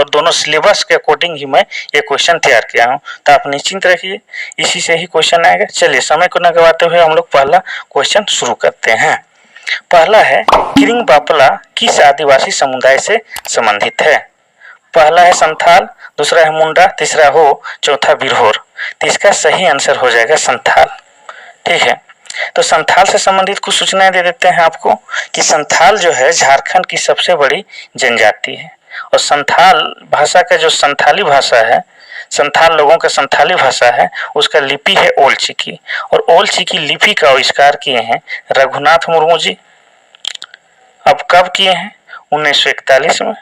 और दोनों सिलेबस के अकॉर्डिंग ही मैं ये क्वेश्चन तैयार किया हूँ, तो आप निश्चिंत रखिए, इसी से ही क्वेश्चन आएगा। चलिए समय को न गवाते हुए हम लोग पहला क्वेश्चन शुरू करते हैं। पहला है, किरिंग बापला किस आदिवासी समुदाय से संबंधित है? पहला है संथाल, दूसरा है मुंडा, तीसरा हो, चौथा बिरहोर। तो इसका सही आंसर हो जाएगा संथाल। ठीक है, तो संथाल से संबंधित कुछ सूचनाएं दे देते हैं आपको कि संथाल जो है झारखंड की सबसे बड़ी जनजाति है, और संथाल भाषा का जो संथाली भाषा है, संथाल लोगों का संथाली भाषा है, उसका लिपि है ओल चिकी, और ओल चिकी लिपि का आविष्कार किए हैं रघुनाथ मुर्मू जी। अब कब किए हैं? 1941 में।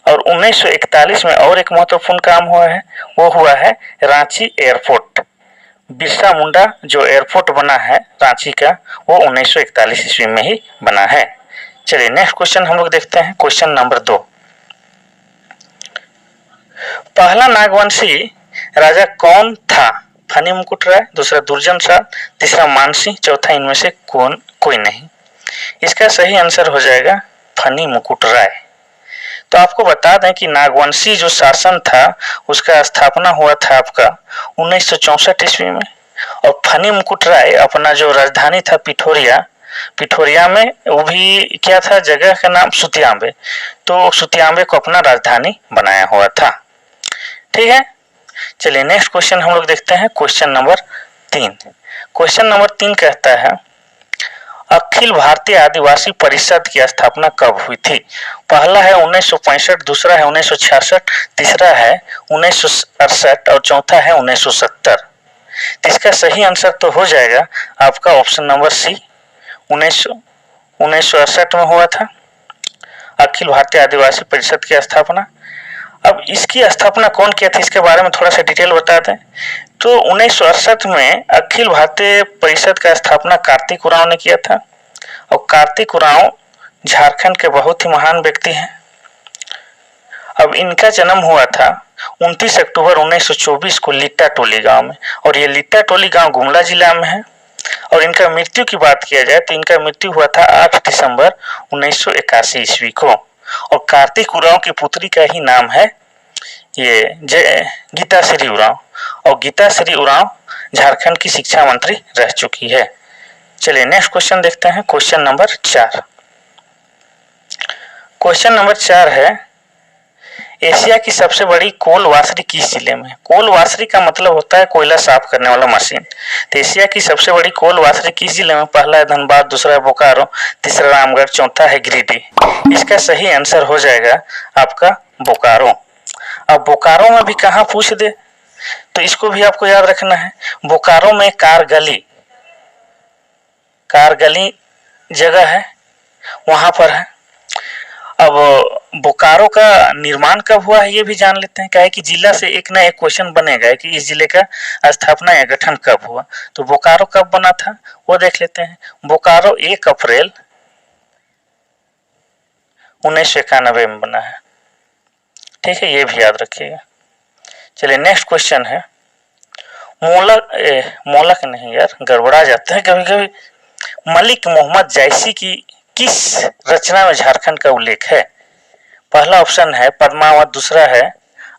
और 1941 में और एक महत्वपूर्ण काम हुआ है, वो हुआ है रांची एयरपोर्ट। बिरसा मुंडा जो एयरपोर्ट बना है रांची का, वो 1941 ईस्वी में ही बना है। चलिए नेक्स्ट क्वेश्चन हम लोग देखते हैं, क्वेश्चन नंबर 2। पहला नागवंशी राजा कौन था? फनी मुकुट राय, दूसरा दुर्जन शाह, तीसरा मानसिंह, चौथा इनमें से कोई नहीं। इसका सही आंसर हो जाएगा फनी मुकुट राय। तो आपको बता दें कि नागवंशी जो शासन था उसका स्थापना हुआ था आपका 1964 ईस्वी में, और फनी मुकुट राय अपना जो राजधानी था पिठोरिया में, वो भी क्या था, जगह का नाम सुतियांबे, तो सुतियांबे को अपना राजधानी बनाया हुआ था। ठीक है, चलिए नेक्स्ट क्वेश्चन हम लोग देखते हैं, क्वेश्चन नंबर 3। क्वेश्चन नंबर 3 कहता है, अखिल भारतीय आदिवासी परिषद की स्थापना कब हुई थी? पहला है 1965, दूसरा है 1966, तीसरा है 1968 और चौथा है 1970। इसका सही आंसर तो हो जाएगा आपका ऑप्शन नंबर सी, 1968 में हुआ था अखिल भारतीय आदिवासी परिषद की स्थापना। अब इसकी स्थापना कौन किया था, इसके बारे में थोड़ा सा डिटेल बता दें। तो 1968 में अखिल भारतीय परिषद का स्थापना कार्तिक उरांव ने किया था, और कार्तिक उरांव झारखंड के बहुत ही महान व्यक्ति हैं। अब इनका जन्म हुआ था 29 अक्टूबर 1924 को लिट्टा टोली गांव में, और ये लिट्टा टोली गांव गुमला जिला में है। और इनका मृत्यु की बात किया जाए तो इनका मृत्यु हुआ था 8 दिसंबर 1981 ईस्वी को, और कार्तिक उरांव की पुत्री का ही नाम है ये गीताश्री उरांव, और गीताश्री उरांव झारखंड की शिक्षा मंत्री रह चुकी है। चलिए नेक्स्ट क्वेश्चन देखते हैं, क्वेश्चन नंबर 4। क्वेश्चन नंबर 4 है, एशिया की सबसे बड़ी कोल वाशरी किस जिले में? कोल वाशरी का मतलब होता है कोयला साफ करने वाला मशीन। तो एशिया की सबसे बड़ी कोल वाशरी किस जिले में? पहला है धनबाद, दूसरा है बोकारो, तीसरा रामगढ़, चौथा है गिरिडीह। इसका सही आंसर हो जाएगा आपका बोकारो। अब बोकारो में भी कहाँ पूछ दे तो इसको भी आपको याद रखना है। बोकारो में कारगली जगह है, वहां पर है। अब बोकारो का निर्माण कब हुआ है ये भी जान लेते हैं, क्या है कि जिला से एक ना एक क्वेश्चन बनेगा कि इस जिले का स्थापना या गठन कब हुआ। तो बोकारो कब बना था वो देख लेते हैं। बोकारो 1 अप्रैल 1991 में बना है। ठीक है, ये भी याद रखिएगा। चलिए नेक्स्ट क्वेश्चन है, मोलक नहीं यार, गड़बड़ा जाता है कभी कभी। मलिक मोहम्मद जैसी की किस रचना में झारखंड का उल्लेख है? पहला ऑप्शन है पद्मावत, दूसरा है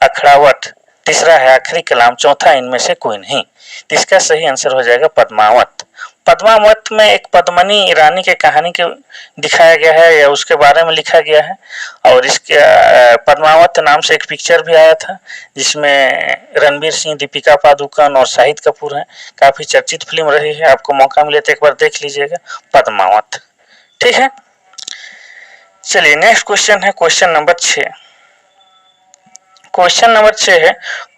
अखड़ावत, तीसरा है आखिरी कलाम, चौथा इनमें से कोई नहीं। इसका सही आंसर हो जाएगा पद्मावत। पद्मावत में एक पद्मनी रानी के कहानी के दिखाया गया है या उसके बारे में लिखा गया है, और इसके पद्मावत नाम से एक पिक्चर भी आया था जिसमें रणवीर सिंह, दीपिका पादुकोण और शाहिद कपूर हैं। काफी चर्चित फिल्म रही है, आपको मौका मिले तो एक बार देख लीजिएगा पद्मावत। ठीक है, चलिए नेक्स्ट क्वेश्चन है, क्वेश्चन नंबर 6। क्वेश्चन नंबर 6 है,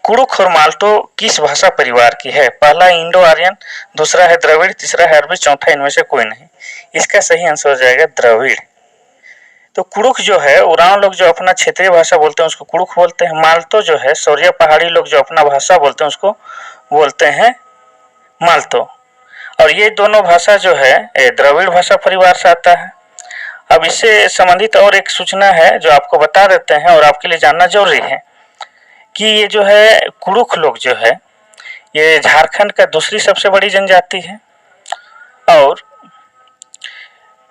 कुड़ुख और माल्टो किस भाषा परिवार की है? पहला इंडो आर्यन, दूसरा है द्रविड़, तीसरा है अरबी, चौथा इनमें से कोई नहीं। इसका सही आंसर हो जाएगा द्रविड़। तो कुड़ुख जो है उरांव लोग जो अपना क्षेत्रीय भाषा बोलते हैं उसको कुड़ुख बोलते हैं। माल्टो जो है सौरिया पहाड़ी लोग जो अपना भाषा बोलते हैं उसको बोलते हैं माल्टो। और ये दोनों भाषा जो है द्रविड़ भाषा परिवार से आता है। अब इससे संबंधित और एक सूचना है जो आपको बता देते हैं और आपके लिए जानना जरूरी है कि ये जो है कुड़ुख लोग जो है ये झारखंड का दूसरी सबसे बड़ी जनजाति है, और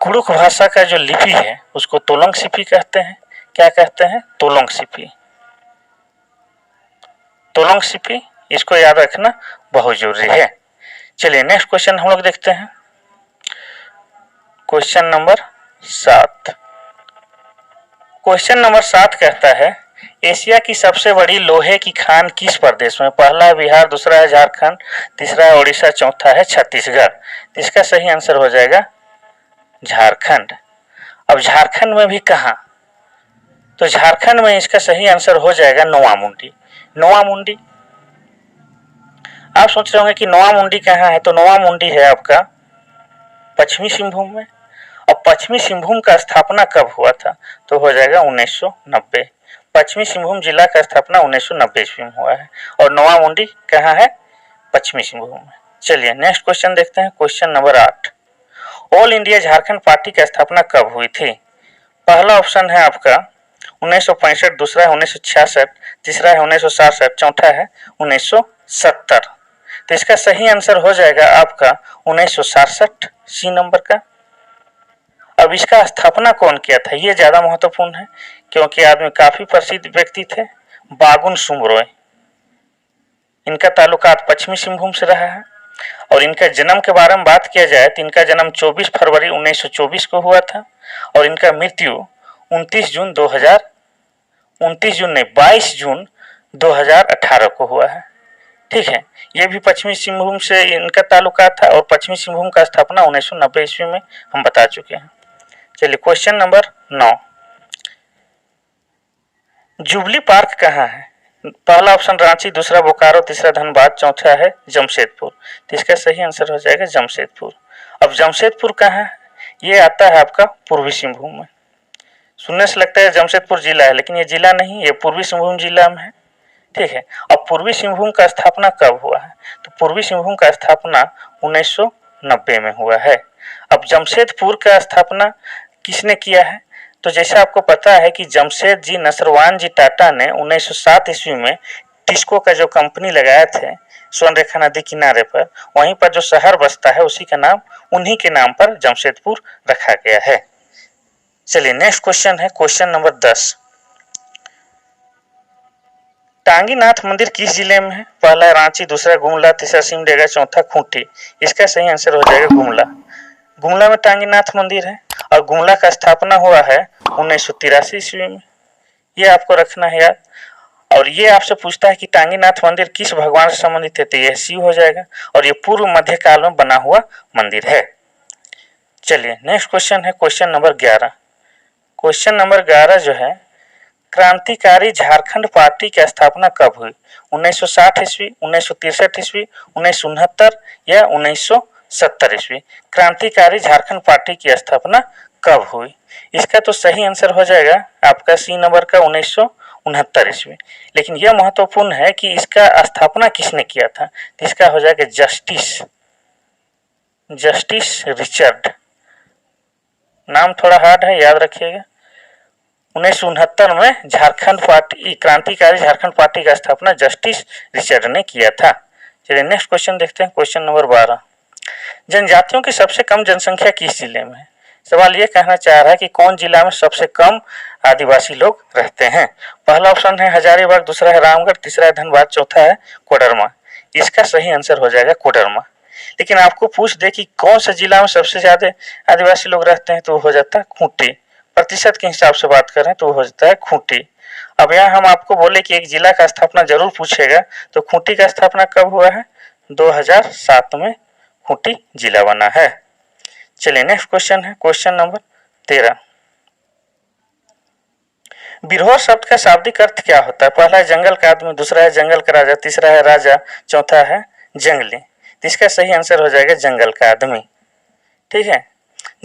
कुड़ुख भाषा का जो लिपि है उसको तोलंग सिपी कहते हैं। क्या कहते हैं? तोलंग सिपी। तोलोंग सिपी, इसको याद रखना बहुत जरूरी है। चलिए नेक्स्ट क्वेश्चन हम लोग देखते हैं, क्वेश्चन नंबर 7। क्वेश्चन नंबर 7 कहता है एशिया की सबसे बड़ी लोहे की खान किस प्रदेश में? पहला है बिहार, दूसरा है झारखंड, तीसरा है उड़ीसा, चौथा है छत्तीसगढ़। इसका सही आंसर हो जाएगा झारखंड। अब झारखंड में भी कहां? तो झारखंड में इसका सही आंसर हो जाएगा नोआमुंडी। नोआमुंडी, आप सोच रहे होंगे कि नोआमुंडी कहाँ है, तो नोआमुंडी है आपका पश्चिमी सिंहभूम में। अब पश्चिमी सिंहभूम का स्थापना कब हुआ था? तो हो जाएगा 1990। पश्चिमी सिंहभूम जिला का स्थापना 1990 ईस्वी में हुआ है और नोआमुंडी कहाँ है? पश्चिमी सिंहभूम में। चलिए नेक्स्ट क्वेश्चन देखते हैं, question number 8। All India Jharkhand party की स्थापना कब हुई थी? पहला ऑप्शन है आपका 1965, दूसरा है 1966, तीसरा है 1967, चौथा है 1970। तो इसका सही आंसर हो जाएगा आपका 1967, सी नंबर का। अब इसका स्थापना कौन किया था, ये ज्यादा महत्वपूर्ण है क्योंकि आदमी काफी प्रसिद्ध व्यक्ति थे, बागुन सुमरोय। इनका ताल्लुकात पश्चिमी सिंहभूम से रहा है और इनका जन्म के बारे में बात किया जाए तो इनका जन्म 24 फरवरी 1924 को हुआ था और इनका मृत्यु 29 जून 22 जून 2018 को हुआ है। ठीक है, ये भी पश्चिमी सिंहभूम से इनका ताल्लुकात था और पश्चिमी सिंहभूम का स्थापना 1990 ईस्वी में हम बता चुके हैं। चलिए क्वेश्चन नंबर 9। जुबली पार्क कहाँ है? पहला ऑप्शन रांची, दूसरा बोकारो, तीसरा धनबाद, चौथा है जमशेदपुर। तो इसका सही आंसर हो जाएगा जमशेदपुर। अब जमशेदपुर कहाँ है? ये आता है आपका पूर्वी सिंहभूम में। सुनने से लगता है जमशेदपुर जिला है, लेकिन ये जिला नहीं, ये पूर्वी सिंहभूम जिला में है। ठीक है, अब पूर्वी सिंहभूम का स्थापना कब हुआ है? तो पूर्वी सिंहभूम का स्थापना 1990 में हुआ है। अब जमशेदपुर का स्थापना किसने किया है? तो जैसा आपको पता है कि जमशेद जी नसरवान जी टाटा ने 1907 ईस्वी में टिस्को का जो कंपनी लगाए थे स्वर्णरेखा नदी किनारे पर, वहीं पर जो शहर बसता है उसी का नाम, उन्हीं के नाम पर जमशेदपुर रखा गया है। चलिए नेक्स्ट क्वेश्चन है, क्वेश्चन नंबर 10। टांगीनाथ मंदिर किस जिले में है? पहला रांची, दूसरा गुमला, तीसरा सिमडेगा, चौथा खूंटी। इसका सही आंसर हो जाएगा गुमला। गुमला में टांगीनाथ मंदिर है और गुमला का स्थापना हुआ है 1983 ईस्वी में। ये आपको रखना है याद। और ये आपसे पूछता है कि टांगीनाथ मंदिर किस भगवान से संबंधित है, तो यह शिव हो जाएगा और ये पूर्व मध्य काल में बना हुआ मंदिर है। चलिए नेक्स्ट क्वेश्चन है, क्वेश्चन नंबर 11। क्वेश्चन नंबर 11 जो है, क्रांतिकारी झारखंड पार्टी की स्थापना कब हुई? 1960 ईस्वी, 1963 ईस्वी, 1969 या 1970 ईस्वी? क्रांतिकारी झारखंड पार्टी की स्थापना कब हुई? इसका तो सही आंसर हो जाएगा आपका सी नंबर का 1969 ईस्वी। लेकिन यह महत्वपूर्ण है कि इसका स्थापना किसने किया था, तो इसका हो जाएगा जस्टिस रिचर्ड। नाम थोड़ा हार्ड है, याद रखिएगा। 1969 में झारखंड पार्टी, क्रांतिकारी झारखंड पार्टी का स्थापना जस्टिस रिचर्ड ने किया था। चलिए नेक्स्ट क्वेश्चन देखते हैं, क्वेश्चन नंबर 12। जनजातियों की सबसे कम जनसंख्या किस जिले में है? सवाल ये कहना चाह रहा है कि कौन जिला में सबसे कम आदिवासी लोग रहते हैं। पहला ऑप्शन है हजारीबाग, दूसरा है रामगढ़, तीसरा है धनबाद, चौथा है कोडरमा। इसका सही आंसर हो जाएगा कोडरमा। लेकिन आपको पूछ दे कि कौन सा जिला में सबसे ज्यादा आदिवासी लोग रहते हैं, तो हो जाता है खूंटी। प्रतिशत के हिसाब से बात करें तो हो जाता है खूंटी। अब यहाँ हम आपको बोले कि एक जिला का स्थापना जरूर पूछेगा, तो खूंटी का स्थापना कब हुआ है? 2007 में खूंटी जिला बना है। चलिए नेक्स्ट क्वेश्चन है, क्वेश्चन नंबर 13। बिरहोर शब्द का शाब्दिक अर्थ क्या होता है? पहला है जंगल का आदमी, दूसरा है जंगल का राजा, तीसरा है राजा, चौथा है जंगली। इसका सही आंसर हो जाएगा जंगल का आदमी। ठीक है,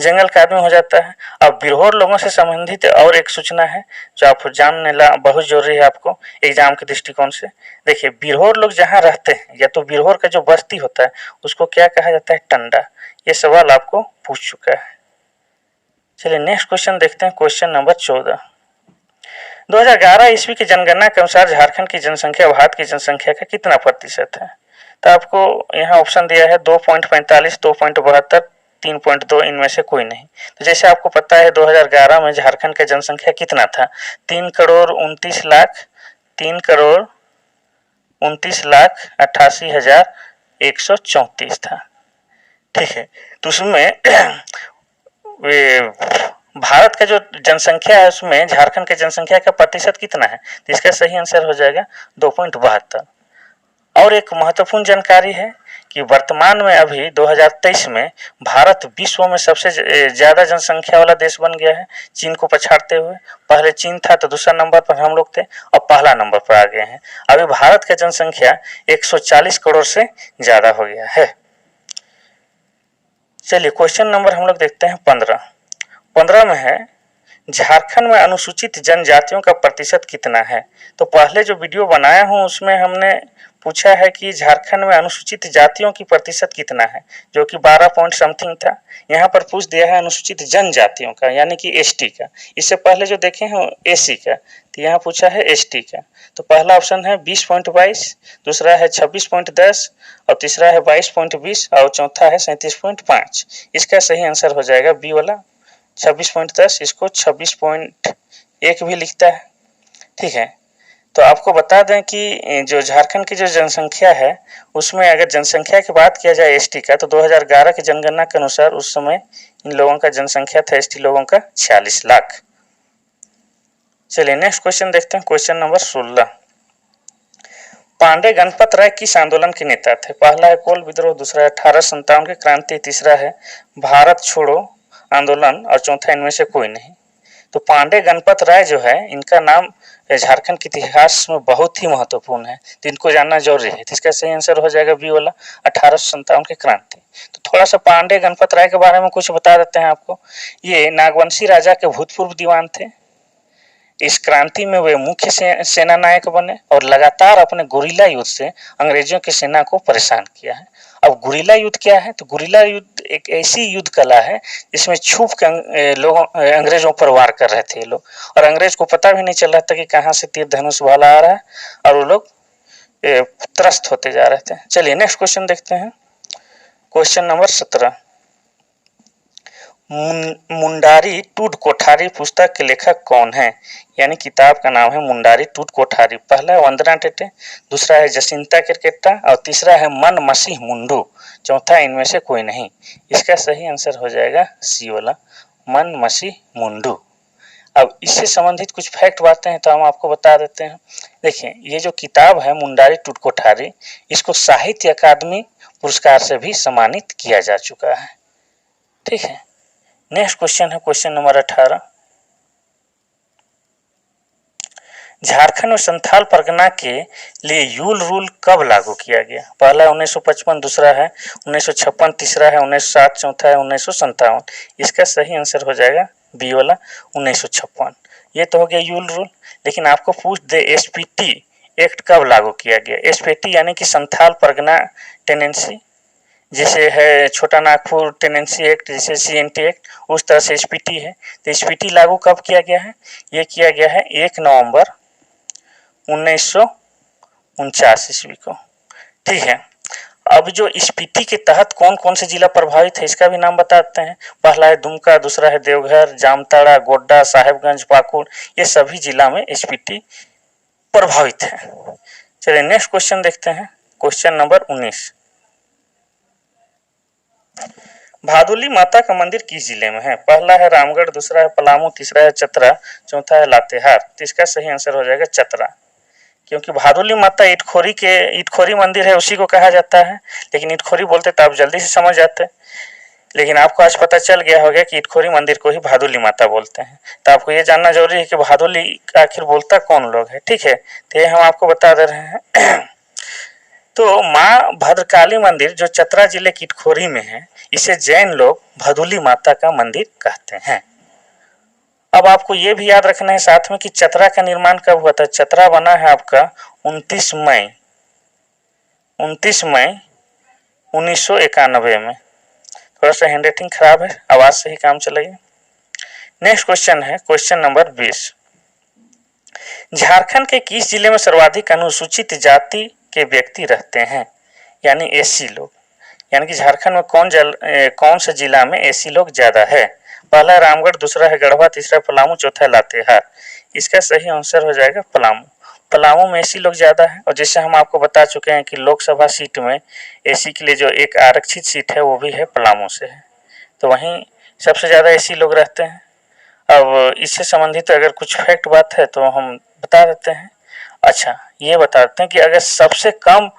जंगल का आदमी हो जाता है। अब बिरहोर लोगों से संबंधित और एक सूचना है जो आप जानने ला बहुत जरूरी है आपको एग्जाम के दृष्टिकोण से। देखिए, बिरहोर लोग जहाँ रहते हैं या तो बिरहोर का जो बस्ती होता है उसको क्या कहा जाता है? टंडा। ये सवाल आपको पूछ चुका है। चलिए नेक्स्ट क्वेश्चन देखते हैं, क्वेश्चन नंबर 14। 2011 ईस्वी की जनगणना के अनुसार झारखंड की जनसंख्या भारत की जनसंख्या का कितना प्रतिशत है? तो आपको यहाँ ऑप्शन दिया है 2.45, 2.72, 3.2, इनमें से कोई नहीं। तो जैसे आपको पता है 2011 में झारखंड का जनसंख्या कितना था? 3 करोड़ 29 लाख, 3 करोड़ 29,88,134 था। ठीक है, तो उसमें वे भारत का जो जनसंख्या है उसमें झारखंड के जनसंख्या का प्रतिशत कितना है, तो इसका सही आंसर हो जाएगा 2.72। और एक महत्वपूर्ण जानकारी है कि वर्तमान में अभी 2023 में भारत विश्व में सबसे ज़्यादा जनसंख्या वाला देश बन गया है, चीन को पछाड़ते हुए। पहले चीन था तो दूसरा नंबर पर हम लोग थे, और पहला नंबर पर आ गए हैं। अभी भारत का जनसंख्या 140 करोड़ से ज़्यादा हो गया है। चलिए क्वेश्चन नंबर हम लोग देखते हैं 15 में है, झारखंड में अनुसूचित जनजातियों का प्रतिशत कितना है। तो पहले जो वीडियो बनाया हूँ उसमें हमने पूछा है कि झारखंड में अनुसूचित जातियों की प्रतिशत कितना है, जो कि 12 पॉइंट समथिंग था। यहाँ पर पूछ दिया है अनुसूचित जनजातियों का, यानी कि एसटी का। इससे पहले जो देखे हैं एसी का, तो यहाँ पूछा है एसटी का। तो पहला ऑप्शन है 20.22, दूसरा है 26.10, और तीसरा है 22.20, और चौथा है 37.5। इसका सही आंसर हो जाएगा बी वाला 26.10। इसको 26.1 भी लिखता है। ठीक है, तो आपको बता दें कि जो झारखंड की जो जनसंख्या है उसमें अगर जनसंख्या की बात किया जाए एसटी का, तो 2011 की जनगणना के अनुसार उस समय इन लोगों का जनसंख्या था एसटी लोगों का 46 लाख। चलिए नेक्स्ट क्वेश्चन देखते हैं, क्वेश्चन नंबर 16। पांडे गणपत राय किस आंदोलन के नेता थे। पहला है कोल विद्रोह, दूसरा है 1857 की क्रांति, तीसरा है भारत छोड़ो आंदोलन, और चौथा इनमें से कोई नहीं। तो पांडे गणपत राय जो है, इनका नाम झारखंड के इतिहास में बहुत ही महत्वपूर्ण है, तो इनको जानना जरूरी है। तो इसका सही आंसर हो जाएगा बी वाला 1857 की क्रांति। तो थोड़ा सा पांडे गणपत राय के बारे में कुछ बता देते हैं आपको। ये नागवंशी राजा के भूतपूर्व दीवान थे। इस क्रांति में वे मुख्य सेना नायक बने और लगातार अपने गुरिल्ला युद्ध से अंग्रेजों की सेना को परेशान किया है। अब गुरिल्ला युद्ध क्या है, तो गुरिल्ला युद्ध एक ऐसी युद्ध कला है जिसमें छुप के लोगों अंग्रेजों पर वार कर रहे थे लोग, और अंग्रेज को पता भी नहीं चल रहा था कि कहाँ से तीर धनुष भाला आ रहा है, और वो लोग त्रस्त होते जा रहे थे। चलिए नेक्स्ट क्वेश्चन देखते हैं, क्वेश्चन नंबर 17। मुंडारी टूट कोठारी पुस्तक के लेखक कौन है, यानी किताब का नाम है मुंडारी टूट कोठारी। पहला है वंदना टेटे, दूसरा है जसिंता किरकेट्टा, और तीसरा है मन मसीह मुंडू, चौथा इनमें से कोई नहीं। इसका सही आंसर हो जाएगा सी वाला मन मसीह मुंडू। अब इससे संबंधित कुछ फैक्ट बातें हैं तो हम आपको बता देते हैं। देखिए, ये जो किताब है मुंडारी टूट कोठारी, इसको साहित्य अकादमी पुरस्कार से भी सम्मानित किया जा चुका है। ठीक है, नेक्स्ट क्वेश्चन है क्वेश्चन नंबर 18। झारखंड में संथाल परगना के लिए यूल रूल कब लागू किया गया। पहला है 1955, दूसरा है 1956, तीसरा है 1960, चौथा है 1957। इसका सही आंसर हो जाएगा बी वाला 1956। ये तो हो गया यूल रूल। लेकिन आपको पूछ दे एसपीटी एक्ट कब लागू किया गया। एसपीटी यानी कि संथाल परगना टेनेंसी, जैसे है छोटा नागपुर टेनेंसी एक्ट, जैसे सीएनटी एक्ट, उस तरह से एसपीटी है। तो एसपीटी लागू कब किया गया है, ये किया गया है 1 नवंबर 1949 ईस्वी को। ठीक है, अब जो एसपीटी के तहत कौन कौन से जिला प्रभावित है इसका भी नाम बताते हैं। पहला है दुमका, दूसरा है देवघर, जामताड़ा, गोड्डा, साहेबगंज, पाकुड़, ये सभी जिला में एसपीटी प्रभावित है। चलिए नेक्स्ट क्वेश्चन देखते हैं, क्वेश्चन नंबर 19। भादुली माता का मंदिर किस जिले में है। पहला है रामगढ़, दूसरा है पलामू, तीसरा है चतरा, चौथा है लातेहार। तो इसका सही आंसर हो जाएगा चतरा, क्योंकि भादुली माता इटखोरी मंदिर है उसी को कहा जाता है। लेकिन इटखोरी बोलते तो आप जल्दी से समझ जाते, लेकिन आपको आज पता चल गया होगा कि इटखोरी मंदिर को ही भादुली माता बोलते हैं। तो आपको ये जानना जरूरी है कि भादुली आखिर बोलता कौन लोग है। ठीक है, तो ये हम आपको बता दे रहे हैं। तो माँ भद्रकाली मंदिर जो चतरा जिले की इटखोरी में है, इसे जैन लोग भदुली माता का मंदिर कहते हैं। अब आपको ये भी याद रखना है साथ में कि चतरा का निर्माण कब हुआ था। चतरा बना है आपका 29 मई 1991 में। थोड़ा सा हैंडराइटिंग खराब है, आवाज से ही काम चलेगा। नेक्स्ट क्वेश्चन है क्वेश्चन नंबर 20। झारखंड के किस जिले में सर्वाधिक अनुसूचित जाति के व्यक्ति रहते हैं, यानी एसी लोग। यानी कि झारखंड में कौन से जिला में एसी लोग ज्यादा है। पहला रामगढ़, दूसरा है गढ़वा, तीसरा पलामू, चौथा है लातेहार। इसका सही आंसर हो जाएगा पलामू। पलामू में एसी लोग ज़्यादा है, और जैसे हम आपको बता चुके हैं कि लोकसभा सीट में एसी के लिए जो एक आरक्षित सीट है वो भी है पलामू से है, तो वहीं सबसे ज़्यादा एसी लोग रहते हैं। अब इससे संबंधित अगर कुछ फैक्ट बात है तो हम बता देते हैं। अच्छा, ये बता देते हैं कि अगर सबसे कम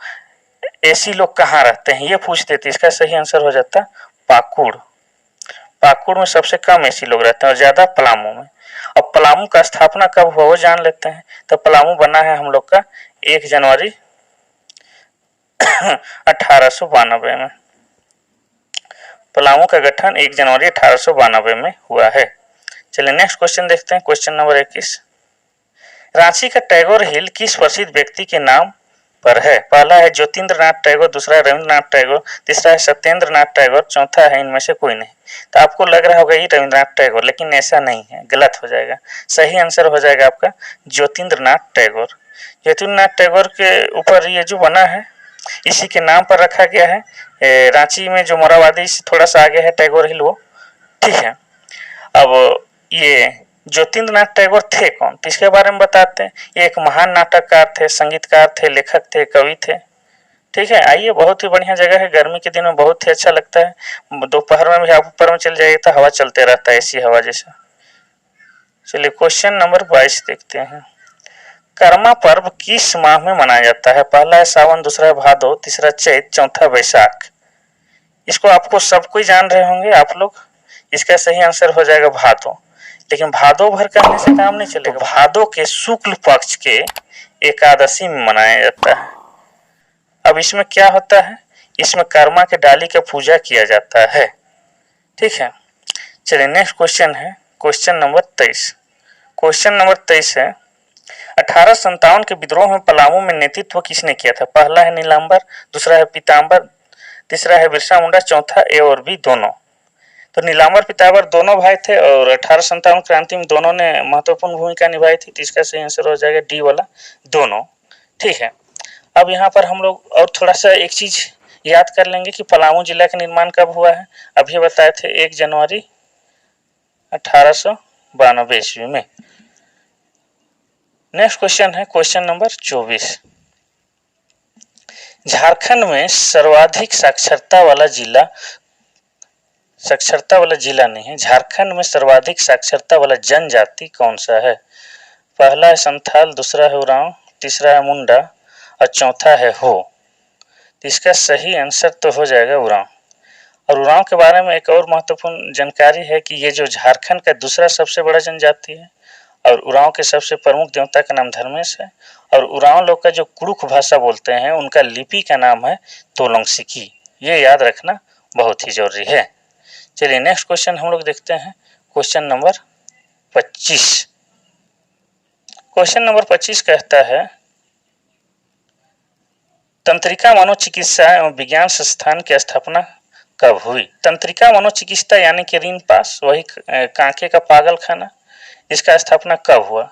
एसी लोग कहाँ रहते हैं ये पूछ देते, इसका सही आंसर हो जाता पाकुड़। पाकुड़ में सबसे कम एसी लोग रहते हैं और ज़्यादा पलामू में। अब पलामू का स्थापना कब हुआ वो जान लेते हैं। तो पलामू बना है हम लोग का 1 जनवरी 1892 में। पलामू का गठन 1 जनवरी 1892 में हुआ है। चलिए नेक्स्ट क्वेश्चन देखते हैं, क्वेश्चन नंबर 21। रांची का टैगोर हिल किस प्रसिद्ध व्यक्ति के नाम पर है? पहला है ज्योतिन्द्र नाथ टैगोर, दूसरा है रविंद्रनाथ टैगोर, तीसरा है सत्येंद्र नाथ टैगोर, चौथा है इनमें से कोई नहीं। तो आपको लग रहा होगा ये रविंद्रनाथ टैगोर, लेकिन ऐसा नहीं है, गलत हो जाएगा। सही आंसर हो जाएगा आपका ज्योतिन्द्र नाथ टैगोर। ज्योतिन्द्र नाथ टैगोर के ऊपर ये जो बना है इसी के नाम पर रखा गया है। रांची में जो मोराबादी से थोड़ा सा आगे है टैगोर हिल वो, ठीक है। अब ये ज्योतिन्द्र नाथ टैगोर थे कौन, तो इसके बारे में बताते हैं। ये एक महान नाटककार थे, संगीतकार थे, लेखक थे, कवि थे, ठीक है। आइए, बहुत ही बढ़िया जगह है, गर्मी के दिन में बहुत ही अच्छा लगता है। दोपहर में भी आप ऊपर में चल जाइए तो हवा चलते रहता है, ऐसी हवा जैसा। चलिए क्वेश्चन नंबर 22 देखते हैं। कर्मा पर्व किस माह में मनाया जाता है? पहला है सावन, दूसरा है भादो, तीसरा चैत, चौथा वैशाख। इसको आपको सब कोई जान रहे होंगे आप लोग। इसका सही आंसर हो जाएगा भादो। लेकिन भादो भर कहने से काम नहीं चलेगा, तो भादो के शुक्ल पक्ष के एकादशी में मनाया जाता है। अब इसमें क्या होता है, इसमें कर्मा के डाली का पूजा किया जाता है, ठीक है। चलिए नेक्स्ट क्वेश्चन है क्वेश्चन नंबर 23। क्वेश्चन नंबर 23 है 1857 के विद्रोह में पलामू में नेतृत्व किसने किया था? पहला है नीलांबर, दूसरा है पीताम्बर, तीसरा है बिरसा मुंडा, चौथा ए और बी दोनों। तो नीलांबर पीताम्बर दोनों भाई थे और 1857 क्रांति में दोनों ने महत्वपूर्ण भूमिका निभाई थी, तो इसका सही आंसर हो जाएगा डी वाला दोनों, ठीक है। अब यहाँ पर हम लोग और थोड़ा सा एक चीज याद कर लेंगे कि पलामू जिला का निर्माण कब हुआ है। अभी बताए थे 1 जनवरी 1892 ईस्वी में। नेक्स्ट क्वेश्चन है क्वेश्चन नंबर 24। झारखंड में सर्वाधिक साक्षरता वाला नहीं है, झारखंड में सर्वाधिक साक्षरता वाला जनजाति कौन सा है? पहला है संथाल, दूसरा है उरांव, तीसरा है मुंडा और चौथा है हो। तो इसका सही आंसर तो हो जाएगा उरांव। और उरांव के बारे में एक और महत्वपूर्ण जानकारी है कि ये जो झारखंड का दूसरा सबसे बड़ा जनजाति है और उरांव के सबसे प्रमुख देवता का नाम धर्मेश है। और उरांव लोग का जो कुड़ुख भाषा बोलते हैं उनका लिपि का नाम है तोलोंग सिकी। ये याद रखना बहुत ही जरूरी है। चलिए नेक्स्ट क्वेश्चन हम लोग देखते हैं क्वेश्चन नंबर 25। क्वेश्चन नंबर 25 कहता है तंत्रिका मनोचिकित्सा एवं विज्ञान संस्थान की स्थापना कब हुई? तंत्रिका मनोचिकित्सा यानी कि रिनपास, वही कांके का पागल खाना, इसका स्थापना कब हुआ?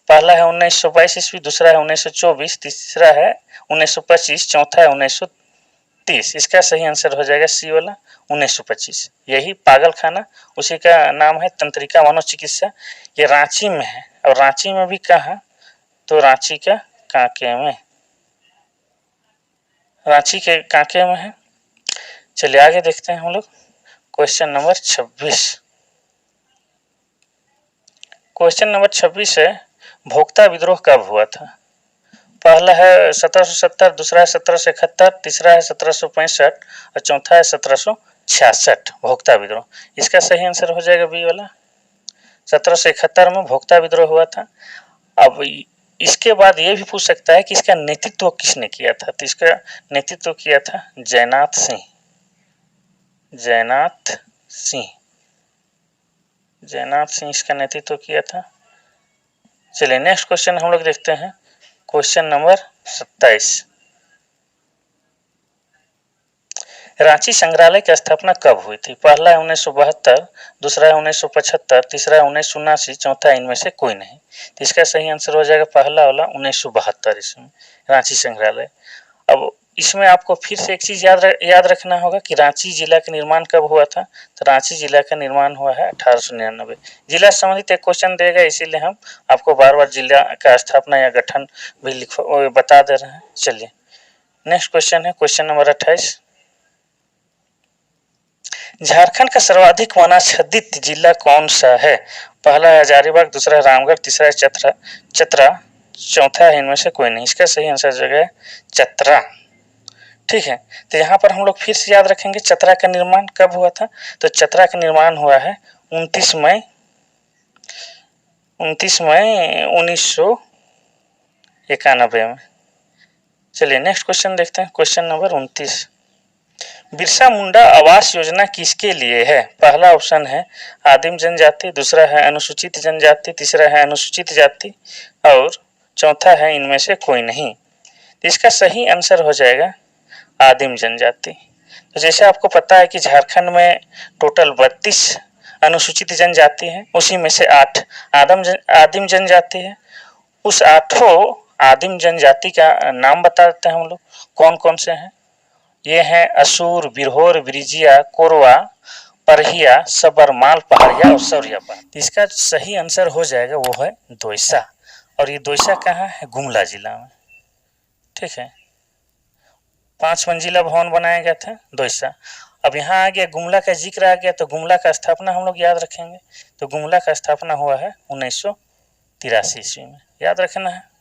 पहला है 1922 ईस्वी, दूसरा है 1924, तीसरा है 1925, चौथा है 1930। इसका सही आंसर हो जाएगा सी वाला 1925। यही पागल खाना, उसी का नाम है तंत्रिका मनोचिकित्सा। ये रांची में है, और रांची में भी कहाँ, तो रांची का कांके में, रांची के कांके में है। चलिए आगे देखते हैं हम लोग क्वेश्चन नंबर 26। क्वेश्चन नंबर 26 है भोक्ता विद्रोह कब हुआ था? पहला है 1770, दूसरा है 1771, तीसरा है 1765 और चौथा है 1766। भोक्ता विद्रोह, इसका सही आंसर हो जाएगा बी वाला 1771 में भोक्ता विद्रोह हुआ था। अब इसके बाद ये भी पूछ सकता है कि इसका नेतृत्व किसने किया था? तो इसका नेतृत्व किया था जयनाथ सिंह। जयनाथ सिंह इसका नेतृत्व किया था। चलिए नेक्स्ट क्वेश्चन हम लोग देखते हैं क्वेश्चन नंबर 27। रांची संग्रहालय की स्थापना कब हुई थी? पहला है 1972, दूसरा है 1975, तीसरा है 1979, चौथा इनमें से कोई नहीं। तो इसका सही आंसर हो जाएगा पहला वाला 1972 इसमें रांची संग्रहालय। अब इसमें आपको फिर से एक चीज याद रखना होगा कि रांची जिला का निर्माण कब हुआ था। तो रांची जिला का निर्माण हुआ है 1899। जिला संबंधित एक क्वेश्चन देगा, इसीलिए हम आपको बार बार जिला का स्थापना या गठन भी बता दे रहे हैं। चलिए नेक्स्ट क्वेश्चन है क्वेश्चन नंबर 28। झारखंड का सर्वाधिक वनाच्छादित जिला कौन सा है? पहला है हजारीबाग, दूसरा रामगढ़, तीसरा है चतरा, चौथा है इनमें से कोई नहीं। इसका सही आंसर जगह है चतरा। ठीक है, तो यहाँ पर हम लोग फिर से याद रखेंगे चतरा का निर्माण कब हुआ था। तो चतरा का निर्माण हुआ है 29 मई 1991 में। चलिए नेक्स्ट क्वेश्चन देखते हैं क्वेश्चन नंबर 29। बिरसा मुंडा आवास योजना किसके लिए है? पहला ऑप्शन है आदिम जनजाति, दूसरा है अनुसूचित जनजाति, तीसरा है अनुसूचित जाति और चौथा है इनमें से कोई नहीं। इसका सही आंसर हो जाएगा आदिम जनजाति। तो जैसे आपको पता है कि झारखंड में टोटल 32 अनुसूचित जनजाति है, उसी में से 8 आदिम जनजाति है। उस 8 आदिम जनजाति का नाम बता देते हैं हम लोग कौन कौन से हैं। ये हैं असुर, बिरहोर, बिरिजिया, कोरवा, परहिया, सबरमाल, पहाड़िया और सौरियापान। इसका सही आंसर हो जाएगा वो है दोईसा, और ये दोईसा कहाँ है? गुमला जिला में। ठीक है, 5 मंजिला भवन बनाया गया था दोईसा। अब यहाँ आ गया गुमला का जिक्र आ गया, तो गुमला का स्थापना हम लोग याद रखेंगे। तो गुमला का स्थापना हुआ है 1983 ईस्वी में, याद रखना है।